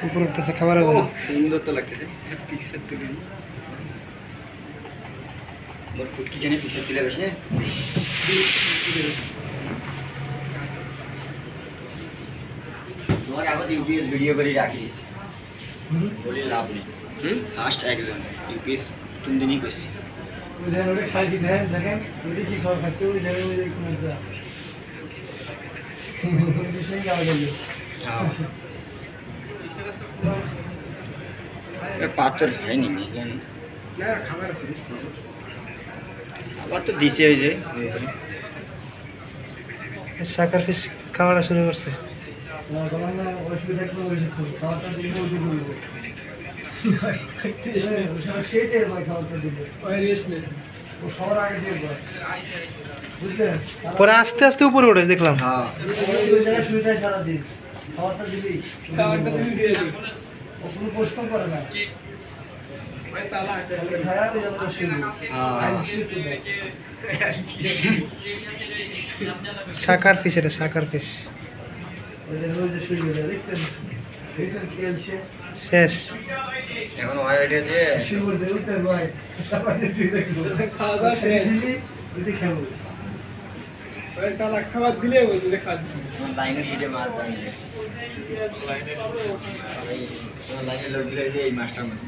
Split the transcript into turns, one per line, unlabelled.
উপর উঠতেছে খাবারের জন্য।
সুন্দর তো লাগতেছে পিকচার তুলে মোর ফুটকি জানে পিকচার তুলে বসে তোমার আগে ইউপিএস ভিডিও করে রাখিস বলি লাভ নেই লাস্ট একজন ইউপিএস তুমি দিনই কইছি
ওই দেখেন ওটা খাই কি দেখেন দেখেন ওই কি খাবার খাচ্ছে ওই দেখেন ওই কোন দা সেই খাওয়া গেল
পাথর है नहीं জানি
না খাবার আছে
আবার তো দিছে ওই যে
সাকার ফিশ খাওয়াটা শুরু করছে না বলেন না অসুবিধা কোনো হইছে খাওয়াটা দিলে ওই বলবো সেটা ভাই খাওয়াটা দিবে ওই রেস্টলেস ও সবার আগে দিয়ে বুঝলেন পরে আস্তে আস্তে উপরে উঠে দেখলাম
হ্যাঁ
ওই জায়গায় শুয়ে থাকে সারা দিন খাওয়াটা দিলি দিয়ে দিই ও কোনো পরিশ্রম করে না সাকার ফিশ এটা সাকার ফিশ শেষ
এখন হয় এটা যে
খাবার দিলে
লাইনের দিকে মাছ দেয় লাইনের লোক দিলে এই মাছটার মধ্যে